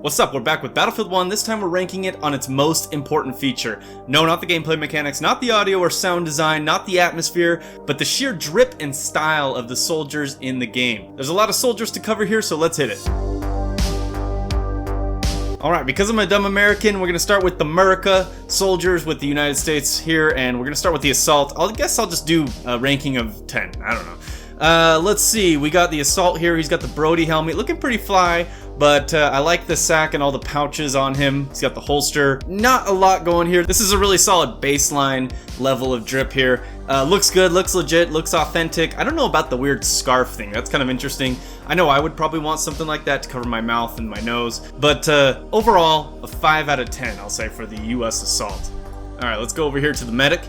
What's up, we're back with Battlefield 1, this time we're ranking it on its most important feature. No, not the gameplay mechanics, not the audio or sound design, not the atmosphere, but the sheer drip and style of the soldiers in the game. There's a lot of soldiers to cover here, so let's hit it. Alright, because I'm a dumb American, we're going to start with the America soldiers with the United States here, and we're going to start with the Assault. I guess I'll just do a ranking of 10, I don't know. Let's see, we got the Assault here, he's got the Brody helmet, looking pretty fly. But I like the sack and all the pouches on him. He's got the holster. Not a lot going here. This is a really solid baseline level of drip here. Looks good, looks legit, looks authentic. I don't know about the weird scarf thing. That's kind of interesting. I know I would probably want something like that to cover my mouth and my nose. But overall, a 5 out of 10, I'll say, for the US Assault. Alright, let's go over here to the medic.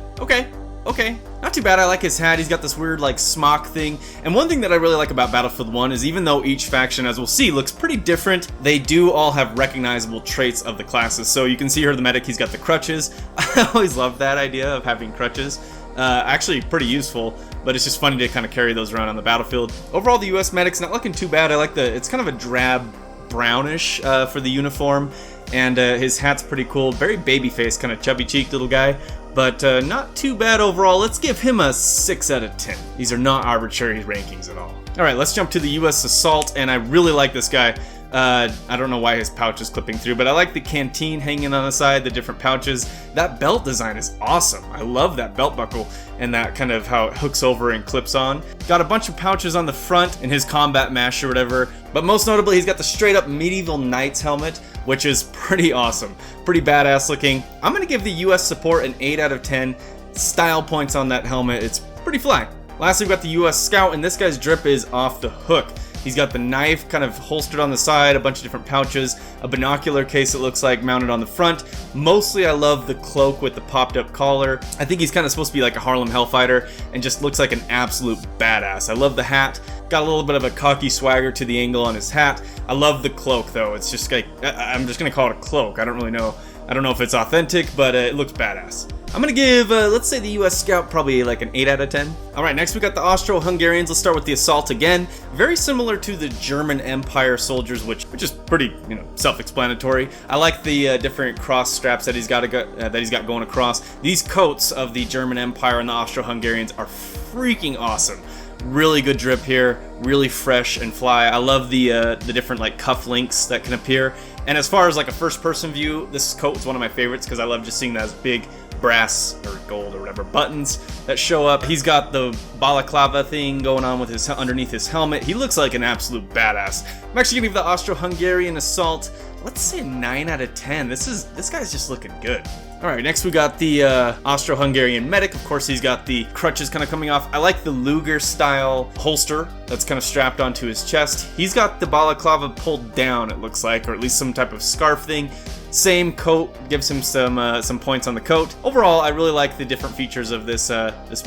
Okay, not too bad. I like his hat. He's got this weird like smock thing. And one thing that I really like about Battlefield 1 is even though each faction, as we'll see, looks pretty different, they do all have recognizable traits of the classes. So you can see here the medic, he's got the crutches. I always love that idea of having crutches. Actually pretty useful, but it's just funny to kind of carry those around on the battlefield. Overall, the US medic's not looking too bad. I like it's kind of a drab brownish for the uniform. And his hat's pretty cool. Very baby-faced, kind of chubby-cheeked little guy. But not too bad overall. Let's give him a 6 out of 10. These are not arbitrary rankings at all. Alright, let's jump to the US Assault, and I really like this guy. I don't know why his pouch is clipping through, but I like the canteen hanging on the side, the different pouches. That belt design is awesome. I love that belt buckle and that kind of how it hooks over and clips on. Got a bunch of pouches on the front in his combat mesh or whatever, but most notably he's got the straight up medieval knight's helmet, which is pretty awesome. Pretty badass looking. I'm gonna give the US support an 8 out of 10. Style points on that helmet, it's pretty fly. Lastly, we've got the US Scout, and this guy's drip is off the hook. He's got the knife kind of holstered on the side, a bunch of different pouches, a binocular case it looks like mounted on the front. Mostly I love the cloak with the popped up collar. I think he's kind of supposed to be like a Harlem Hellfighter and just looks like an absolute badass. I love the hat. Got a little bit of a cocky swagger to the angle on his hat. I love the cloak though. It's just like, I'm just gonna call it a cloak. I don't really know. I don't know if it's authentic, but it looks badass. I'm gonna give, let's say the US Scout probably like an 8 out of 10. Alright, next we got the Austro-Hungarians. Let's start with the Assault again. Very similar to the German Empire soldiers, which is pretty, self-explanatory. I like the different cross straps that he's got going across. These coats of the German Empire and the Austro-Hungarians are freaking awesome. Really good drip here, really fresh and fly. I love the different like cuff links that can appear. And as far as like a first-person view, this coat is one of my favorites because I love just seeing those big brass or gold or whatever buttons that show up. He's got the balaclava thing going on with his underneath his helmet. He looks like an absolute badass. I'm actually gonna give the Austro-Hungarian Assault, let's say 9 out of 10. This guy's just looking good. Alright, next we got the Austro-Hungarian medic. Of course, he's got the crutches kind of coming off. I like the Luger style holster that's kind of strapped onto his chest. He's got the balaclava pulled down, it looks like, or at least some type of scarf thing. Same coat, gives him some points on the coat. Overall, I really like the different features of this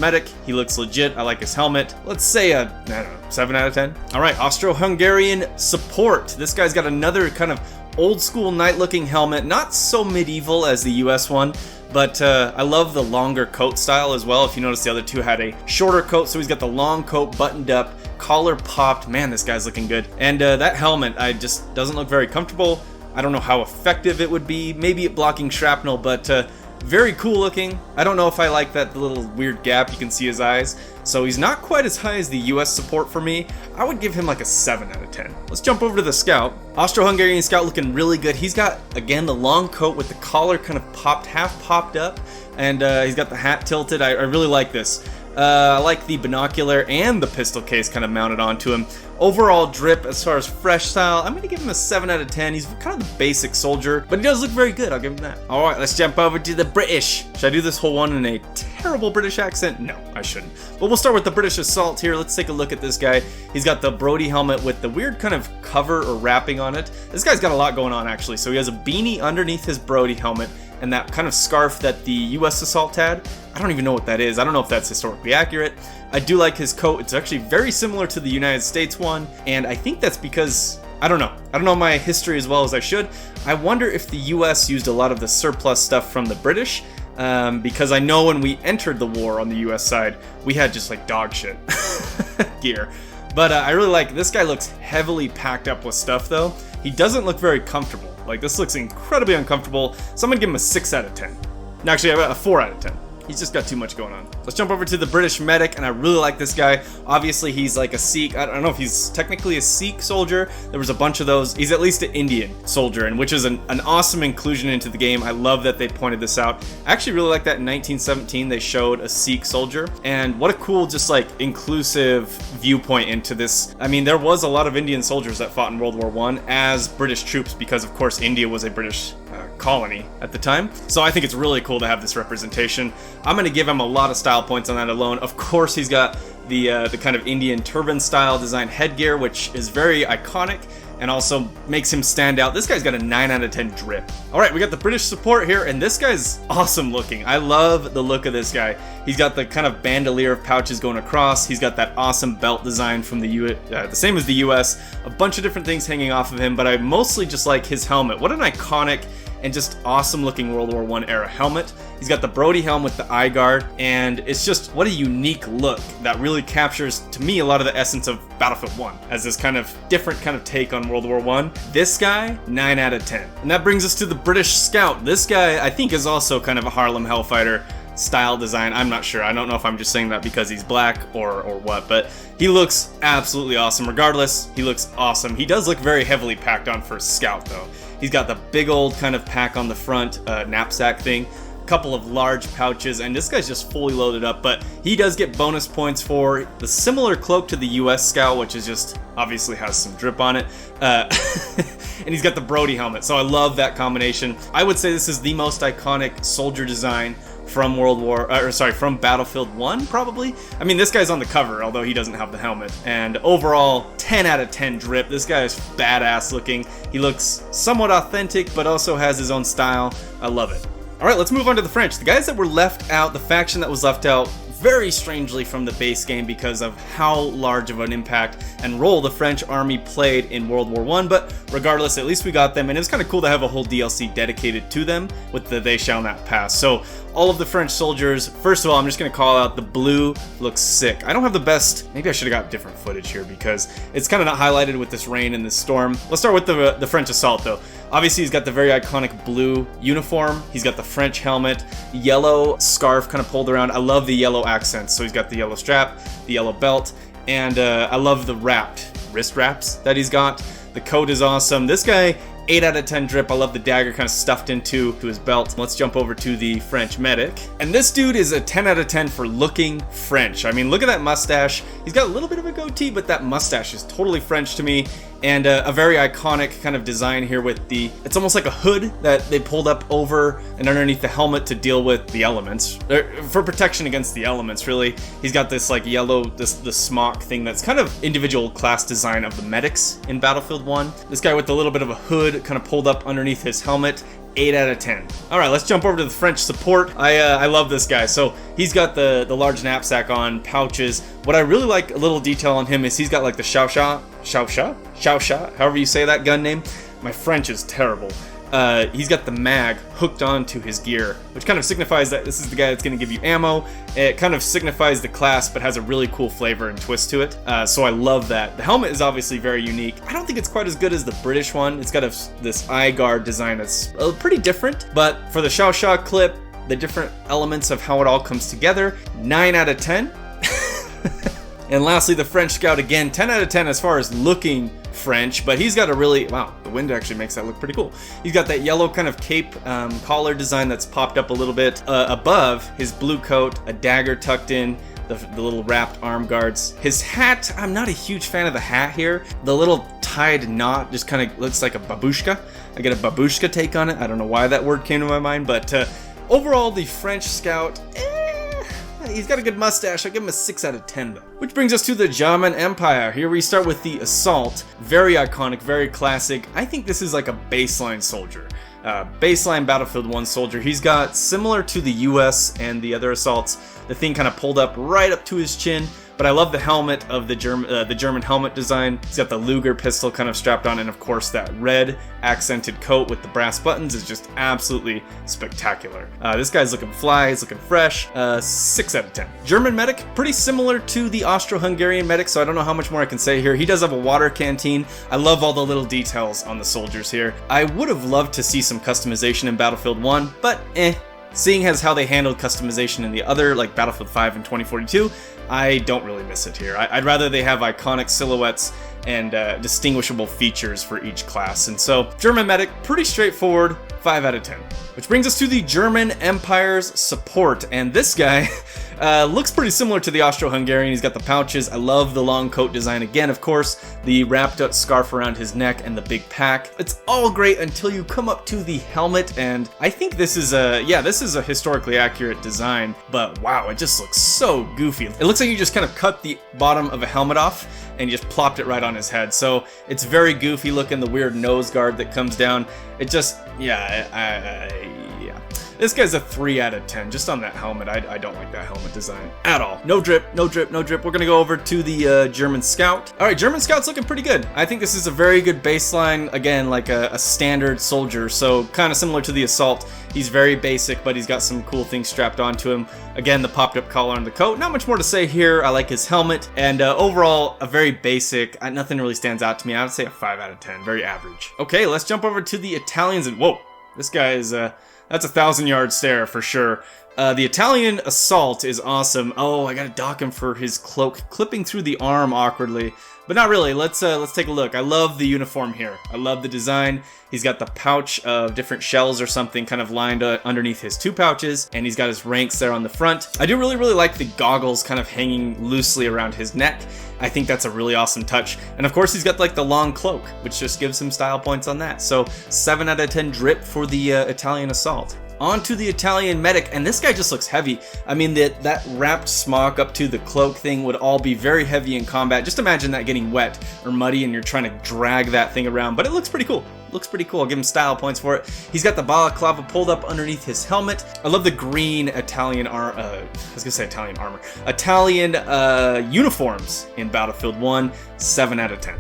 medic. He looks legit. I like his helmet. Let's say I don't know, 7 out of 10. Alright, Austro-Hungarian support. This guy's got another kind of old school knight looking helmet, not so medieval as the US one, but I love the longer coat style as well. If you notice, the other two had a shorter coat, so he's got the long coat buttoned up, collar popped. Man, this guy's looking good. And that helmet, just doesn't look very comfortable. I don't know how effective it would be, maybe at blocking shrapnel, but very cool looking. I don't know if I like that little weird gap, you can see his eyes. So he's not quite as high as the US support for me. I would give him like a 7 out of 10. Let's jump over to the Scout. Austro-Hungarian Scout looking really good. He's got, again, the long coat with the collar kind of half popped up, and he's got the hat tilted. I really like this. I like the binocular and the pistol case kind of mounted onto him. Overall drip, as far as fresh style, I'm going to give him a 7 out of 10. He's kind of the basic soldier, but he does look very good. I'll give him that. Alright, let's jump over to the British. Should I do this whole one in a terrible British accent? No, I shouldn't. But we'll start with the British Assault here. Let's take a look at this guy. He's got the Brody helmet with the weird kind of cover or wrapping on it. This guy's got a lot going on, actually. So he has a beanie underneath his Brody helmet and that kind of scarf that the US Assault had. I don't even know what that is. I don't know if that's historically accurate. I do like his coat. It's actually very similar to the United States one, and I think that's because, I don't know my history as well as I should. I wonder if the US used a lot of the surplus stuff from the British, because I know when we entered the war on the US side, we had just like dog shit gear. But I really like, this guy looks heavily packed up with stuff though. He doesn't look very comfortable. Like, this looks incredibly uncomfortable, so I'm gonna give him a 6 out of 10. No, actually, a 4 out of 10. He's just got too much going on. Let's jump over to the British medic, and I really like this guy. Obviously, he's like a Sikh. I don't know if he's technically a Sikh soldier. There was a bunch of those. He's at least an Indian soldier, and which is an awesome inclusion into the game. I love that they pointed this out. I actually really like that in 1917 they showed a Sikh soldier, and what a cool, just like inclusive viewpoint into this. I mean, there was a lot of Indian soldiers that fought in World War I as British troops because, of course, India was a British colony at the time. So I think it's really cool to have this representation. I'm going to give him a lot of style points on that alone. Of course, he's got the kind of Indian turban style design headgear, which is very iconic and also makes him stand out. This guy's got a 9 out of 10 drip. All right, we got the British support here, and this guy's awesome looking. I love the look of this guy. He's got the kind of bandolier of pouches going across. He's got that awesome belt design from the same as the US. A bunch of different things hanging off of him, but I mostly just like his helmet. What an iconic and just awesome looking World War I era helmet. He's got the Brody helm with the eye guard, and it's just, what a unique look that really captures, to me, a lot of the essence of Battlefield 1 as this kind of different kind of take on World War I. This guy, 9 out of 10. And that brings us to the British Scout. This guy, I think, is also kind of a Harlem Hellfighter style design. I'm not sure. I don't know if I'm just saying that because he's black or what, but he looks absolutely awesome. Regardless, he looks awesome. He does look very heavily packed on for Scout, though. He's got the big old kind of pack on the front, knapsack thing, a couple of large pouches, and this guy's just fully loaded up, but he does get bonus points for the similar cloak to the US Scout, which is just, obviously has some drip on it, and he's got the Brody helmet, so I love that combination. I would say this is the most iconic soldier design from from Battlefield 1, probably. I mean, this guy's on the cover, although he doesn't have the helmet. And overall, 10 out of 10 drip. This guy is badass looking. He looks somewhat authentic, but also has his own style. I love it. All right, let's move on to the French. The guys that were left out, the faction that was left out, very strangely from the base game because of how large of an impact and role the French army played in World War I, but regardless, at least we got them, and it was kind of cool to have a whole DLC dedicated to them with the They Shall Not Pass. So all of the French soldiers, first of all, I'm just going to call out the blue looks sick. I don't have the best, maybe I should have got different footage here because it's kind of not highlighted with this rain and this storm. Let's start with the French assault though. Obviously, he's got the very iconic blue uniform. He's got the French helmet, yellow scarf kind of pulled around. I love the yellow accents. So he's got the yellow strap, the yellow belt, and I love the wrist wraps that he's got. The coat is awesome. This guy, 8 out of 10 drip. I love the dagger kind of stuffed into his belt. Let's jump over to the French medic. And this dude is a 10 out of 10 for looking French. I mean, look at that mustache. He's got a little bit of a goatee, but that mustache is totally French to me. And a very iconic kind of design here with it's almost like a hood that they pulled up over and underneath the helmet to deal with the elements, for protection against the elements, really. He's got this like yellow, the smock thing that's kind of individual class design of the medics in Battlefield 1. This guy with a little bit of a hood kind of pulled up underneath his helmet. 8 out of 10. All right, let's jump over to the French support. I love this guy. So he's got the large knapsack on, pouches. What I really like, a little detail on him, is he's got like the Xiaosha, however you say that gun name. My French is terrible. He's got the mag hooked onto his gear, which kind of signifies that this is the guy that's going to give you ammo. It kind of signifies the class, but has a really cool flavor and twist to it. So I love that. The helmet is obviously very unique. I don't think it's quite as good as the British one. It's got this eye guard design that's pretty different, but for the Xiaosha clip, the different elements of how it all comes together, 9 out of 10. And lastly, the French Scout, again, 10 out of 10 as far as looking French, but he's got a really, wow, the wind actually makes that look pretty cool. He's got that yellow kind of cape collar design that's popped up a little bit above his blue coat, a dagger tucked in, the little wrapped arm guards. His hat, I'm not a huge fan of the hat here. The little tied knot just kind of looks like a babushka. I get a babushka take on it. I don't know why that word came to my mind, but overall, the French Scout, he's got a good mustache. I'll give him a 6 out of 10 though. Which brings us to the German Empire. Here we start with the Assault. Very iconic, very classic. I think this is like a baseline soldier. Baseline Battlefield 1 soldier. He's got, similar to the US and the other assaults, the thing kind of pulled up right up to his chin, but but I love the helmet of the German helmet design. He's got the Luger pistol kind of strapped on, and of course that red accented coat with the brass buttons is just absolutely spectacular. This guy's looking fly, he's looking fresh. 6 out of 10. German medic, pretty similar to the Austro-Hungarian medic, so I don't know how much more I can say here. He does have a water canteen. I love all the little details on the soldiers here. I would have loved to see some customization in Battlefield 1, but seeing as how they handled customization in the other, like Battlefield 5 and 2042, I don't really miss it here. I'd rather they have iconic silhouettes and distinguishable features for each class. And so, German medic, pretty straightforward, 5 out of 10. Which brings us to the German Empire's support, and this guy looks pretty similar to the Austro-Hungarian. He's got the pouches. I love the long coat design again, of course, the wrapped up scarf around his neck and the big pack. It's all great until you come up to the helmet, and I think this is a historically accurate design, but wow, it just looks so goofy. It looks like you just kind of cut the bottom of a helmet off and you just plopped it right on his head. So it's very goofy looking, the weird nose guard that comes down. It just, yeah. This guy's a 3 out of 10, just on that helmet. I don't like that helmet design at all. No drip, no drip, no drip. We're gonna go over to the German Scout. All right, German Scout's looking pretty good. I think this is a very good baseline, again, like a standard soldier, so kind of similar to the Assault. He's very basic, but he's got some cool things strapped onto him. Again, the popped up collar on the coat. Not much more to say here. I like his helmet, and overall, a very basic, nothing really stands out to me. I would say a 5 out of 10, very average. Okay, let's jump over to the Italians, and whoa, this guy is, that's a 1,000-yard stare for sure. The Italian Assault is awesome. Oh, I gotta dock him for his cloak clipping through the arm awkwardly. But not really. Let's take a look. I love the uniform here. I love the design. He's got the pouch of different shells or something kind of lined underneath his 2 pouches, and he's got his ranks there on the front. I do really like the goggles kind of hanging loosely around his neck. I think that's a really awesome touch. And of course, he's got like the long cloak, which just gives him style points on that. So 7 out of 10 drip for the Italian Assault. On to the Italian medic, and this guy just looks heavy. I mean, that wrapped smock up to the cloak thing would all be very heavy in combat. Just imagine that getting wet or muddy and you're trying to drag that thing around, but it looks pretty cool. Looks pretty cool. I'll give him style points for it. He's got the balaclava pulled up underneath his helmet. I love the green Italian Italian uniforms in Battlefield 1. 7 out of 10.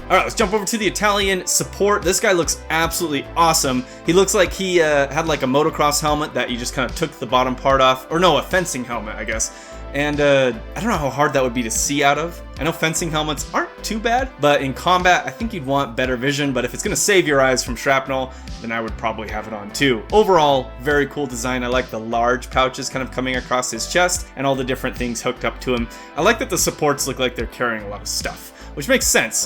All right, let's jump over to the Italian support. This guy looks absolutely awesome. He looks like he had like a motocross helmet that you just kind of took the bottom part off. Or no, a fencing helmet, I guess. And I don't know how hard that would be to see out of. I know fencing helmets aren't too bad, but in combat, I think you'd want better vision. But if it's gonna save your eyes from shrapnel, then I would probably have it on too. Overall, very cool design. I like the large pouches kind of coming across his chest and all the different things hooked up to him. I like that the supports look like they're carrying a lot of stuff, which makes sense.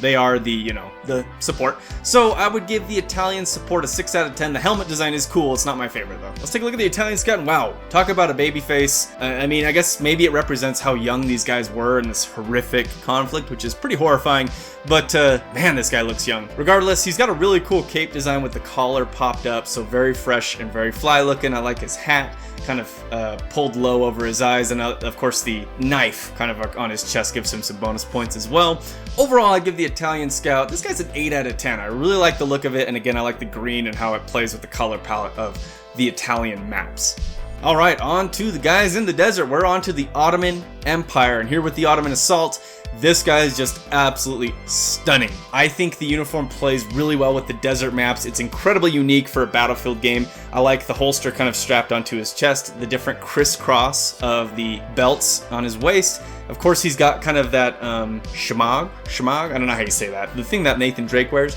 They are the support. So I would give the Italian support a 6 out of 10. The helmet design is cool. It's not my favorite though. Let's take a look at the Italian Scout, and wow, talk about a baby face. I mean, I guess maybe it represents how young these guys were in this horrific conflict, which is pretty horrifying. But man, this guy looks young. Regardless, he's got a really cool cape design with the collar popped up, so very fresh and very fly looking. I like his hat, kind of pulled low over his eyes, and of course the knife kind of on his chest gives him some bonus points as well. Overall, I give the Italian Scout, this guy's an 8 out of 10. I really like the look of it, and again, I like the green and how it plays with the color palette of the Italian maps. All right, on to the guys in the desert. We're on to the Ottoman Empire, and here with the Ottoman Assault, this guy is just absolutely stunning. I think the uniform plays really well with the desert maps. It's incredibly unique for a Battlefield game. I like the holster kind of strapped onto his chest, the different crisscross of the belts on his waist. Of course, he's got kind of that shamag, I don't know how you say that, the thing that Nathan Drake wears,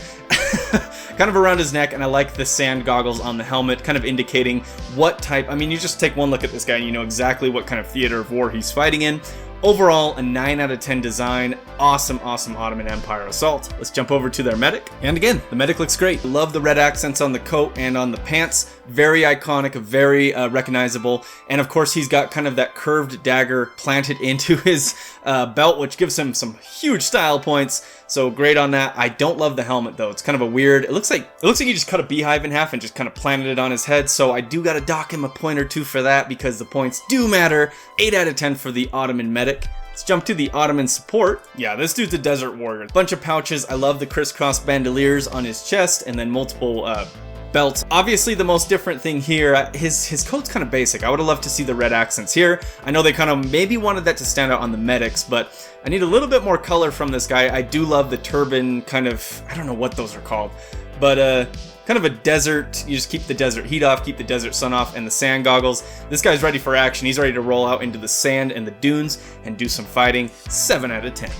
kind of around his neck, and I like the sand goggles on the helmet, kind of indicating what type. I mean, you just take one look at this guy and you know exactly what kind of theater of war he's fighting in. Overall, a 9 out of 10 design. Awesome, awesome Ottoman Empire Assault. Let's jump over to their medic. And again, the medic looks great. Love the red accents on the coat and on the pants. Very iconic, very recognizable. And of course, he's got kind of that curved dagger planted into his belt, which gives him some huge style points. So great on that. I don't love the helmet though. It's kind of a weird, it looks like he just cut a beehive in half and just kind of planted it on his head. So I do gotta dock him a point or two for that because the points do matter. 8 out of 10 for the Ottoman medic. Let's jump to the Ottoman support. Yeah, this dude's a desert warrior. Bunch of pouches. I love the crisscross bandoliers on his chest and then multiple belt. Obviously the most different thing here, his coat's kind of basic. I would have loved to see the red accents here. I know they kind of maybe wanted that to stand out on the medics, but I need a little bit more color from this guy. I do love the turban kind of, I don't know what those are called, but kind of a desert, you just keep the desert heat off, keep the desert sun off, and the sand goggles. This guy's ready for action. He's ready to roll out into the sand and the dunes and do some fighting. 7 out of 10.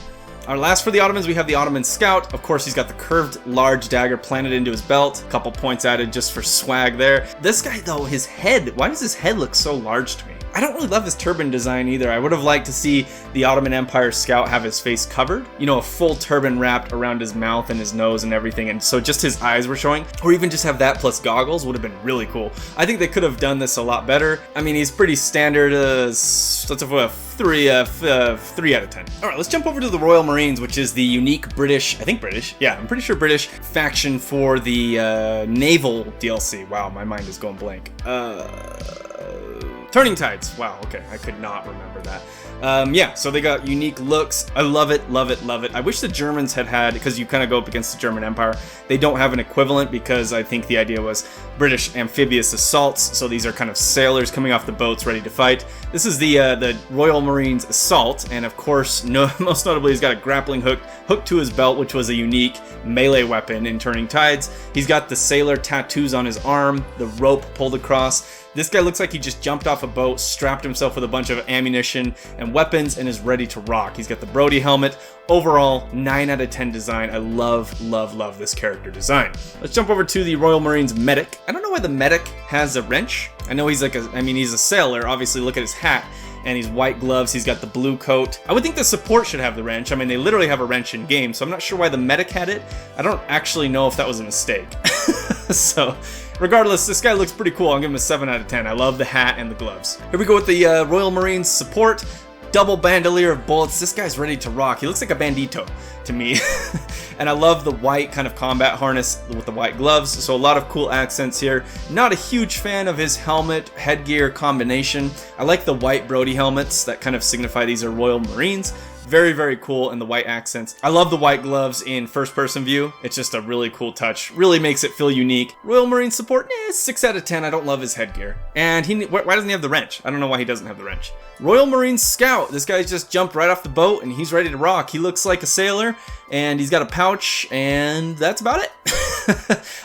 Our last for the Ottomans, we have the Ottoman Scout. Of course, he's got the curved large dagger planted into his belt. A couple points added just for swag there. This guy though, his head, why does his head look so large to me? I don't really love his turban design either. I would have liked to see the Ottoman Empire Scout have his face covered. You know, a full turban wrapped around his mouth and his nose and everything, and so just his eyes were showing. Or even just have that plus goggles would have been really cool. I think they could have done this a lot better. I mean, he's pretty standard, let's have a 3 out of 10. All right, let's jump over to the Royal Marines, which is the unique British, I think British, yeah, I'm pretty sure British faction for the naval DLC. Wow, my mind is going blank. Turning Tides. Wow, okay, I could not remember that. Yeah, so they got unique looks. I love it, love it, love it. I wish the Germans had, because you kind of go up against the German Empire, they don't have an equivalent because I think the idea was British amphibious assaults, so these are kind of sailors coming off the boats ready to fight. This is the Royal Marines Assault, and of course, most notably, he's got a grappling hook hooked to his belt, which was a unique melee weapon in Turning Tides. He's got the sailor tattoos on his arm, the rope pulled across. This guy looks like he just jumped off a boat, strapped himself with a bunch of ammunition and weapons, and is ready to rock. He's got the Brody helmet. Overall, 9 out of 10 design. I love, love, love this character design. Let's jump over to the Royal Marines Medic. I don't know why the Medic has a wrench. I know he's like he's a sailor. Obviously, look at his hat. And he's white gloves, he's got the blue coat. I would think the support should have the wrench. I mean, they literally have a wrench in game, so I'm not sure why the medic had it. I don't actually know if that was a mistake. So, regardless, this guy looks pretty cool. I'll give him a 7 out of 10. I love the hat and the gloves. Here we go with the Royal Marines support. Double bandolier of bullets. This guy's ready to rock. He looks like a bandito to me. And I love the white kind of combat harness with the white gloves. So a lot of cool accents here. Not a huge fan of his helmet headgear combination. I like the white Brody helmets that kind of signify these are Royal Marines. Very, very cool, and the white accents. I love the white gloves in first-person view. It's just a really cool touch. Really makes it feel unique. Royal Marine support, 6 out of 10. I don't love his headgear. And why doesn't he have the wrench? I don't know why he doesn't have the wrench. Royal Marine Scout. This guy just jumped right off the boat, and he's ready to rock. He looks like a sailor, and he's got a pouch, and that's about it.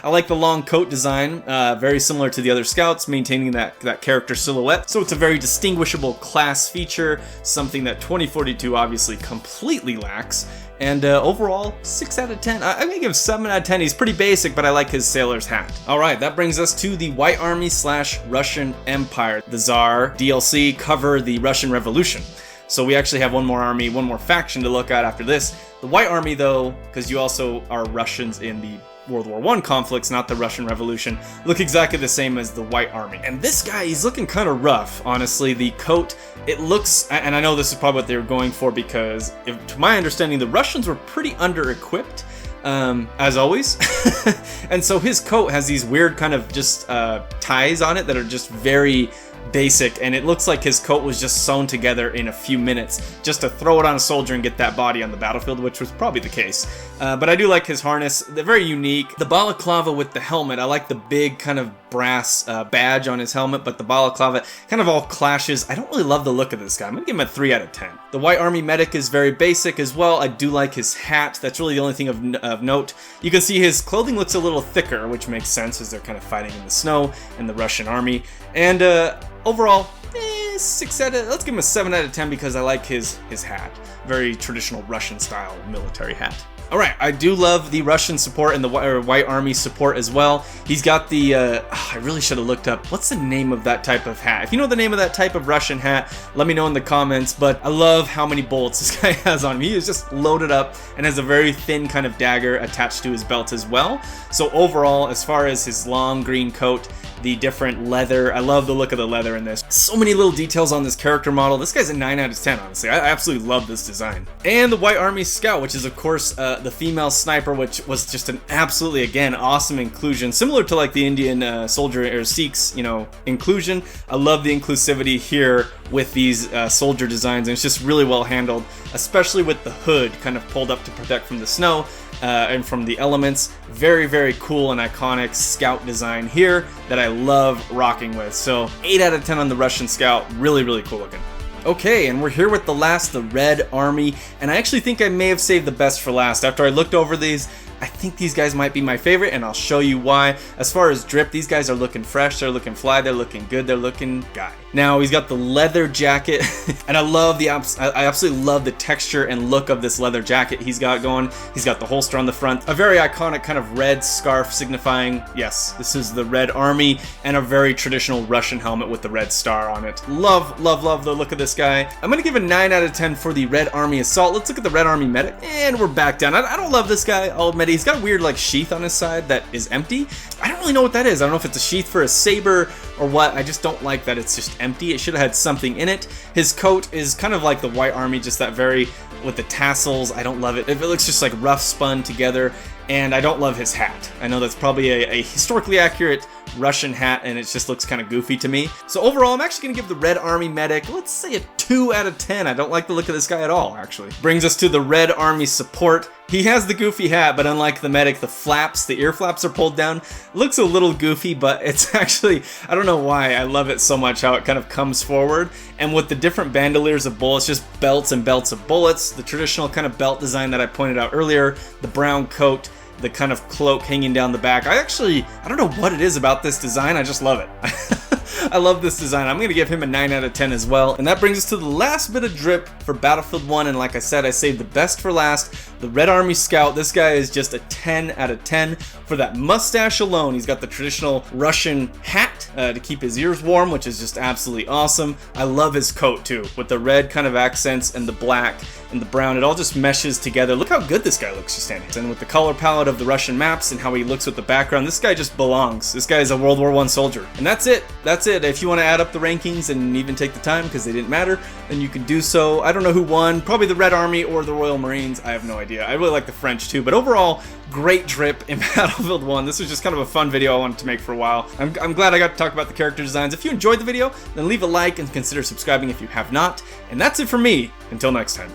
I like the long coat design, very similar to the other scouts, maintaining that character silhouette. So it's a very distinguishable class feature, something that 2042 obviously completely lacks. And overall, 6 out of 10. I'm gonna give 7 out of 10. He's pretty basic, but I like his sailor's hat. All right, that brings us to the White Army / Russian Empire. The Tsar DLC cover the Russian Revolution. So we actually have one more army, one more faction to look at after this. The White Army, though, because you also are Russians in the World War I conflicts, not the Russian Revolution, look exactly the same as the White Army. And this guy, he's looking kind of rough, honestly. The coat, it looks, and I know this is probably what they were going for because, to my understanding, the Russians were pretty under-equipped, as always. And so his coat has these weird kind of just ties on it that are just very basic, and it looks like his coat was just sewn together in a few minutes just to throw it on a soldier and get that body on the battlefield, which was probably the case. But I do like his harness. They're very unique. The balaclava with the helmet, I like the big kind of brass badge on his helmet, but the balaclava kind of all clashes. I don't really love the look of this guy. I'm gonna give him a 3 out of 10. The White Army Medic is very basic as well. I do like his hat. That's really the only thing of note. You can see his clothing looks a little thicker, which makes sense as they're kind of fighting in the snow in the Russian army. And overall, 6 out of, let's give him a 7 out of 10 because I like his hat. Very traditional Russian style military hat. Alright, I do love the Russian support and the White Army support as well. He's got the, I really should have looked up, what's the name of that type of hat? If you know the name of that type of Russian hat, let me know in the comments, but I love how many bullets this guy has on him. He is just loaded up and has a very thin kind of dagger attached to his belt as well. So overall, as far as his long green coat, the different leather, I love the look of the leather in this. So many little details on this character model. This guy's a 9 out of 10, honestly. I absolutely love this design. And the White Army Scout, which is of course the female sniper, which was just an absolutely, again, awesome inclusion, similar to like the Indian soldier or Sikhs, you know, inclusion. I love the inclusivity here with these soldier designs, and it's just really well handled, especially with the hood kind of pulled up to protect from the snow and from the elements. Very, very cool and iconic scout design here that I love rocking with. So 8 out of 10 on the Russian Scout. Really, really cool looking. Okay, and we're here with the last, the Red Army, and I actually think I may have saved the best for last. After I looked over these, I think these guys might be my favorite, and I'll show you why. As far as drip, these guys are looking fresh, they're looking fly, they're looking good, they're looking guy. Now, he's got the leather jacket, and I absolutely love the texture and look of this leather jacket he's got going. He's got the holster on the front, a very iconic kind of red scarf signifying, yes, this is the Red Army, and a very traditional Russian helmet with the red star on it. Love, love, love the look of this guy. I'm gonna give a 9 out of 10 for the Red Army Assault. Let's look at the Red Army Medic, and we're back down. I don't love this guy, I'll admit. He's got a weird like sheath on his side that is empty. I don't really know what that is. I don't know if it's a sheath for a saber or what. I just don't like that it's just empty. It should have had something in it. His coat is kind of like the White Army, just that very, with the tassels. I don't love it. It looks just like rough spun together, and I don't love his hat. I know that's probably a historically accurate Russian hat, and it just looks kind of goofy to me. So overall, I'm actually going to give the Red Army Medic, let's say a 2 out of 10. I don't like the look of this guy at all, actually. Brings us to the Red Army Support. He has the goofy hat, but unlike the medic, the flaps, the ear flaps are pulled down. Looks a little goofy, but it's actually, I don't know why, I love it so much how it kind of comes forward. And with the different bandoliers of bullets, just belts and belts of bullets, the traditional kind of belt design that I pointed out earlier, the brown coat, the kind of cloak hanging down the back. I don't know what it is about this design, I just love it. I love this design. I'm going to give him a 9 out of 10 as well. And that brings us to the last bit of drip for Battlefield 1. And like I said, I saved the best for last. The Red Army Scout. This guy is just a 10 out of 10 for that mustache alone. He's got the traditional Russian hat to keep his ears warm, which is just absolutely awesome. I love his coat too, with the red kind of accents and the black and the brown. It all just meshes together. Look how good this guy looks just standing. And with the color palette of the Russian maps and how he looks with the background, this guy just belongs. This guy is a World War I soldier. And that's it. That's it. If you want to add up the rankings and even take the time because they didn't matter, then you can do so. I don't know who won. Probably the Red Army or the Royal Marines. I have no idea. I really like the French too. But overall, great drip in Battlefield 1. This was just kind of a fun video I wanted to make for a while. I'm glad I got to talk about the character designs. If you enjoyed the video, then leave a like and consider subscribing if you have not. And that's it for me. Until next time.